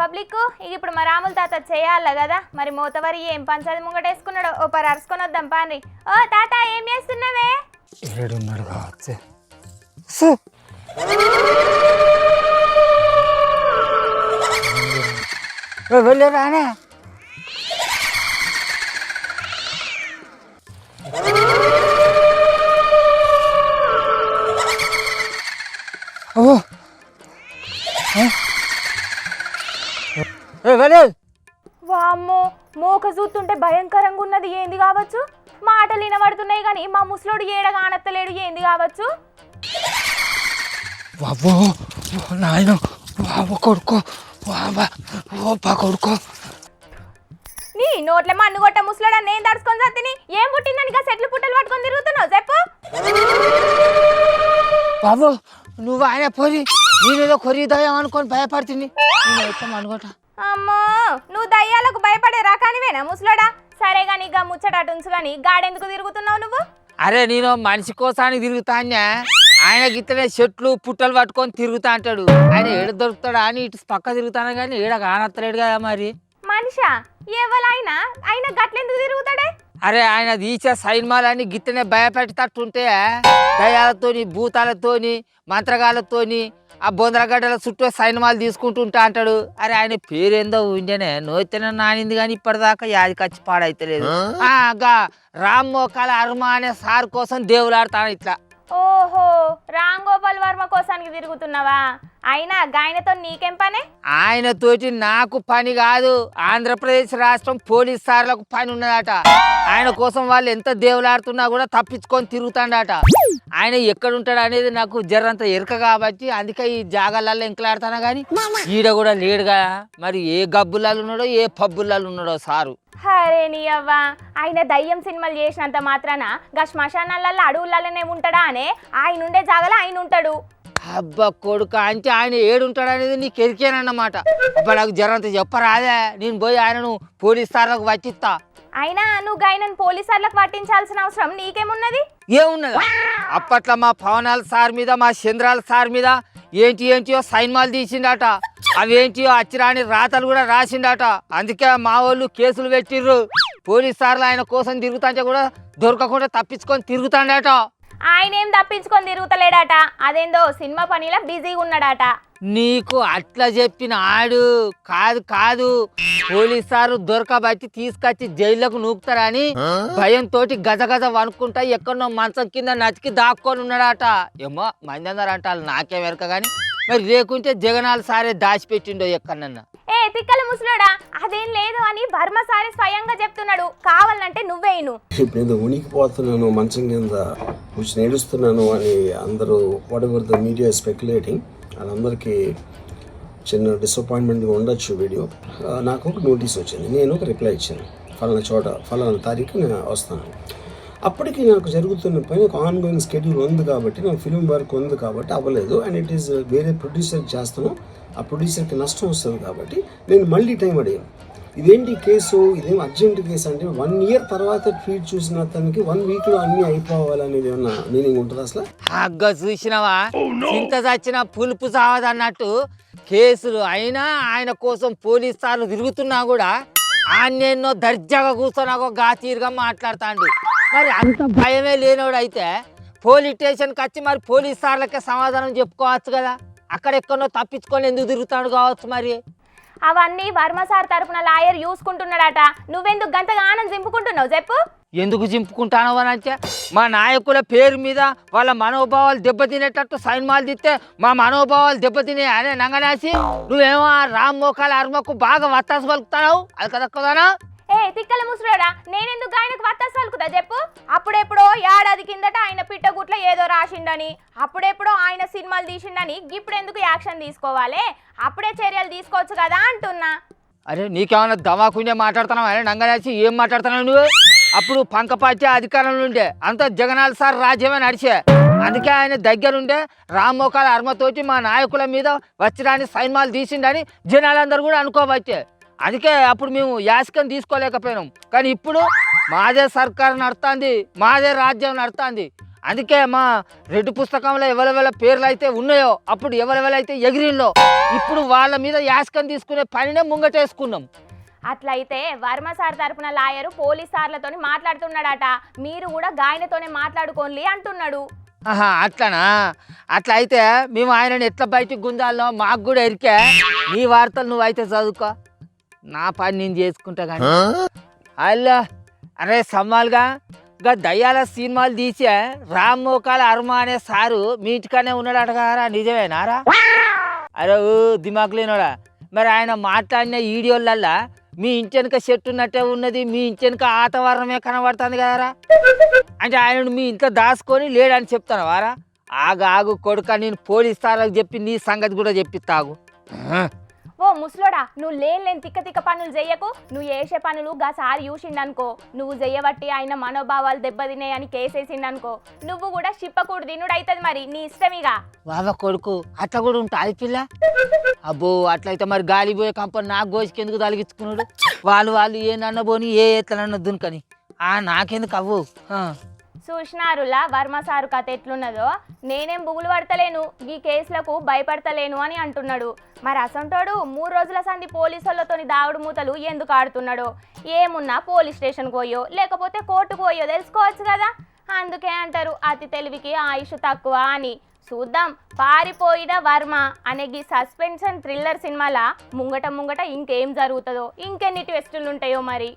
Public ఇక ఇప్పుడు మా రాముల తాత చేయాలి కదా మరి మోతవరి ఏం పంచాది ముంగటేసుకున్నాడు ఓ పరి అరుచుకొని వద్దాం పాని. ఓ తాత ఏం చేస్తున్నావే? ఏడున్నాడు కావచ్చు. వెళ్ళరానే ఓ వామ్మో మోక చూస్తుంటే భయంకరంగా ఉన్నది. ఏంది కావచ్చు? మాటలు వినబడుతున్నాయి కానీ మా ముసలోడు ఏడగా ఆనత్తలేడు. ఏంది కావచ్చు? బాబో నాయన బాబు కొడుకో బాబా ఓపా కొడుకో. నీ నోట్ల మన్ను కొట్ట ముసలోడు అని నేను తడుచుకొని చత్తిని ఏం పుట్టిందని ఇంకా సెట్లు పుట్టలు పట్టుకొని తిరుగుతున్నావు చెప్పు. బాబు నువ్వు ఆయన పోయి నేనేదో కొరిదాయం అనుకొని భయపడుతుంది. అనుకోట అమ్మో నువ్వు దయ్యాలకు భయపడే రకానివేనా ముసలోడా? సరే గాని ఇక ముచ్చట ఉంచు గాని గాడెందుకు తిరుగుతున్నావు నువ్వు? అరే నేను మనిషి కోసానికి తిరుగుతాన్యా. ఆయన గిత్తనే చెట్లు పుట్టలు పట్టుకొని తిరుగుతా అంటాడు. ఆయన ఏడ దొరుకుతాడా అని ఇటు పక్క తిరుగుతాను కానీ ఏడ కానత్తలేడు కదా మరి. మనిషా ఎవరైనా ఆయన గట్లెందుకు తిరుగుతాడే? అరే ఆయన తీసే సైన్మాలని గిత్తనే భయపెట్టేటట్టుంటే దయాలతోని భూతాలతోని మంత్రగాలతోని ఆ బొందరగడ్డల చుట్టూ సైన్మాలు తీసుకుంటుంటా అంటాడు. అరే ఆయన పేరేందో ఉండేనే నోతేనే నానింది కానీ ఇప్పటిదాకా యాది ఖర్చు పాడైతలేదు. గా రామ్ మోకాల అర్మ అనే సార్ కోసం దేవులాడతాను ఇట్లా. ఓహో రామ్ గోపాల్ వర్మ కోసానికి తిరుగుతున్నావా? అయినా గాయనతో నీకేం పనే? ఆయనతోటి నాకు పని కాదు, ఆంధ్రప్రదేశ్ రాష్ట్రం పోలీస్ సార్లకు పని ఉన్నదట. ఆయన కోసం వాళ్ళు ఎంత దేవులాడుతున్నా కూడా తప్పించుకొని తిరుగుతాడట. ఆయన ఎక్కడుంటాడు అనేది నాకు జరంత ఎరక కాబట్టి అందుకే ఈ జాగాలలో ఎంకలాడుతానా కానీ ఈడ కూడా లేడుగా. మరి ఏ గబ్బులలో ఉన్నాడో ఏ పబ్బులలో ఉన్నాడో సారు. హరే నీ అవ్వ ఆయన దయ్యం సినిమాలు చేసినంత మాత్రాన గా శ్మశానాలలో అడవులలోనే ఉంటాడా అనే? ఆయన ఉండే జాగాలో ఆయన ఉంటాడు. అబ్బా కొడుక అంటే ఆయన ఏడుంటాడు అనేది నీకు ఎరికేనన్నమాట. అబ్బా నాకు జరంత చెప్పరాదే, నేను పోయి ఆయనను పోలీస్ సార్లకు పట్టిస్తా. అయినా నువ్వు గాయనను పోలీసార్లకు పట్టించాల్సిన అవసరం నీకేమున్నది? ఏమున్నదా? అప్పట్లో మా పవనాల సార్ మీద మా చంద్రాల సార్ మీద ఏంటియో సైన్మాలు తీసిండట. అవేంటియో అచ్చిరాని రాతలు కూడా రాసిండట. అందుకే మా వాళ్ళు కేసులు పెట్టిర్రు. పోలీస్ సార్లు ఆయన కోసం తిరుగుతాంటే కూడా దొరకకుండా తప్పించుకొని తిరుగుతాడట. ఆయన ఏం తప్పించుకొని తిరుగుతలేడట, అదేందో సినిమా పనిలా బిజీగా ఉన్నాడట. నీకు అట్లా చెప్పిన ఆడు కాదు పోలీస్ సారు దొరకబట్టి తీసుకొచ్చి జైల్లోకి నూపుతారని భయంతో గజగజ వనుకుంటా ఎక్కడో మంచం కింద నతికి దాక్కొని ఉన్నాడట. ఏమో మంది అందరు అంటారు, నాకేం వెరక గాని. మరి లేకుంటే జగనాల సారే దాచిపెట్టిండో ఎక్కడన్నా. ఏ తిక్కల ముసలోడా అదేం లేదు అని వర్మ సారే స్వయంగా చెప్తున్నాడు. కావాలంటే నువ్వేను. నేను ఉనికిపోతున్నాను మంచం కింద కూర్చొని ఏడుస్తున్నాను అని అందరూ what ever the media speculating. వాళ్ళందరికీ చిన్న డిసప్పాయింట్మెంట్గా ఉండొచ్చు వీడియో. నాకు ఒక నోటీస్ వచ్చింది, నేను ఒక రిప్లై ఇచ్చాను, ఫలానా చోట ఫలానా తారీఖు నేను వస్తాను. అప్పటికి నాకు జరుగుతున్న పని ఒక ఆన్గోయింగ్ స్కెడ్యూల్ ఉంది కాబట్టి, నాకు ఫిల్మ్ వర్క్ ఉంది కాబట్టి అవ్వలేదు. అండ్ ఇట్ ఈస్ వేరే ప్రొడ్యూసర్కి చేస్తాను, ఆ ప్రొడ్యూసర్కి నష్టం వస్తుంది కాబట్టి నేను మళ్ళీ టైం అడిగాను. ఇదేంటి కేసు, ఇదేం అర్జెంట్ కేసు అంటే 1 year తర్వాత ట్వీట్ చూసిన అతనికి 1 weekలో అన్నీ అయిపోవాలనేది ఏమన్నా మీనింగ్ ఉంటుంది అసలు? అగ్గ చూసినావా, చింత చచ్చిన పులుపు సావదన్నట్టు కేసులు అయినా ఆయన కోసం పోలీస్ సార్లు తిరుగుతున్నా కూడా ఆయన్నెన్నో దర్జాగా కూర్చొని గా తీరుగా మాట్లాడుతాండు. మరి అంత భయమే లేనోడు అయితే పోలీస్ స్టేషన్కి వచ్చి మరి పోలీస్ సార్లకే సమాధానం చెప్పుకోవచ్చు కదా. అక్కడెక్కడో తప్పించుకొని ఎందుకు తిరుగుతాడు కావచ్చు మరి. అవన్నీ వర్మ సార్ తరపున లాయర్ చూసుకుంటున్నాడట. నువ్వెందుకు గంతగా ఆనందం చింపుకుంటున్నావు చెప్పు? ఎందుకు చింపుకుంటాను అని అంటే మా నాయకుల పేరు మీద వాళ్ళ మనోభావాలు దెబ్బతినేటట్టు సైన్మాలు తిస్తే మా మనోభావాలు దెబ్బతినే అనే నంగనాసి నువ్వేమో రామ్ మోకాల అర్మకు బాగా వత్తాసు పలుకుతావు. అది కదక్కదానా? ఏ తిక్కల ముసలోడా నేనెందుకు ఆయనకు వత్తాసు పలుకుతా చెప్పు? అప్పుడెప్పుడో ఏడాది కిందట ఆయన పిట్టగుట్ల ఏదో రాసిండని, అప్పుడెప్పుడో ఆయన సినిమాలు తీసిండని ఇప్పుడెందుకు యాక్షన్ తీసుకోవాలి? అప్పుడే చర్యలు తీసుకోవచ్చు కదా అంటున్నా. అరే నీకేమన్నా దవాకునే మాట్లాడుతున్నావు అని నంగనాసి ఏం మాట్లాడుతున్నావు నువ్వు? అప్పుడు పంకపాటి అధికారంలో ఉండే అంత జగనాల్ సార్ రాజ్యమే నడిచే. అందుకే ఆయన దగ్గరుండే రామ్మోకాల అర్మతోటి మా నాయకుల మీద వచ్చిరాని సైన్మాలు తీసిండని జనాలందరూ కూడా అనుకోవచ్చే. అందుకే అప్పుడు మేము యాసికం తీసుకోలేకపోయినాం. కానీ ఇప్పుడు మాదే సర్కారు నడుస్తుంది, మాదే రాజ్యం నడుస్తుంది. అందుకే మా రెడ్డి పుస్తకంలో ఎవరెవరి పేర్లు అయితే ఉన్నాయో అప్పుడు ఎవరెవరైతే ఎగిరిలో ఇప్పుడు వాళ్ళ మీద యాస్కం తీసుకునే పనినే ముంగటేసుకున్నాం. అట్లయితే వర్మ సార్ తరపున లాయరు పోలీస్ సార్లతోని మాట్లాడుతున్నాడట, మీరు కూడా గాయనతోనే మాట్లాడుకోండి అంటున్నాడు. ఆహా అట్లనా? అట్లా అయితే మేము ఆయనని ఎట్లా బయటికి గుంజాలో మాకు కూడా ఎరికే. నీ వార్తలు నువ్వైతే చదువుకో, నా పని నేను చేసుకుంటా కానీ. అల్లా అరే సమ్మాలుగా ఇంకా దయ్యాల సినిమాలు తీసే రామ్ మోకాల అర్మ అనే సారు మీ ఇంటికానే ఉన్నాడట కదరా, నిజమేనారా? అరే దిమాకు లేనోడా, మరి ఆయన మాట్లాడిన వీడియోలల్లా మీ ఇంటి వెనుక చెట్టు ఉన్నట్టే ఉన్నది, మీ ఇంటి వెనుక ఆతవరణమే కనబడుతుంది కదరా. అంటే ఆయనను మీ ఇంట్లో దాచుకొని లేడని చెప్తాను వారా? ఆగు కొడుక, నేను పోలీస్ స్థానాలకు చెప్పి నీ సంగతి కూడా చెప్పిస్తాగు. ఓ ముసలోడా, నువ్వు లేని తిక్క పనులు చెయ్యకు. నువ్వు చేసే పనులు గా సార్ చూసిండనుకో, నువ్వు చెయ్యబట్టి ఆయన మనోభావాలు దెబ్బతిన్నాయని కేసేసిండనుకో, నువ్వు కూడా చిప్పకూడు తినుడు అవుతుంది. మరి నీ ఇష్టమిగా. బాబా కొడుకు అట్లా కూడా ఉంటుంది పిల్ల. అబ్బో అట్లయితే మరి గాలిపోయే కంపని నాకు గోసికెందుకు తలిగించుకున్నాడు? వాళ్ళు ఏనన్నా పోని ఏ ఎట్లనన్నా దున్కని నాకెందుకు అవ్వు. చూసినారులా వర్మ సారు కథ ఎట్లున్నదో. నేనేం బుగులు పడతలేను, ఈ కేసులకు భయపడతలేను అని అంటున్నాడు. మరి అసంటోడు 3 రోజుల సంది పోలీసులతోని దాగుడు మూతలు ఎందుకు ఆడుతున్నాడో, ఏమున్నా పోలీస్ స్టేషన్కి పోయో లేకపోతే కోర్టుకు పోయో తెలుసుకోవచ్చు కదా. అందుకే అంటారు అతి తెలివికి ఆయుష్ తక్కువ అని. చూద్దాం పారిపోయిన వర్మ అనే ఈ సస్పెన్షన్ థ్రిల్లర్ సినిమాల ముంగట ఇంకేం జరుగుతుందో, ఇంకెన్ని ట్విస్టులు ఉంటాయో మరి.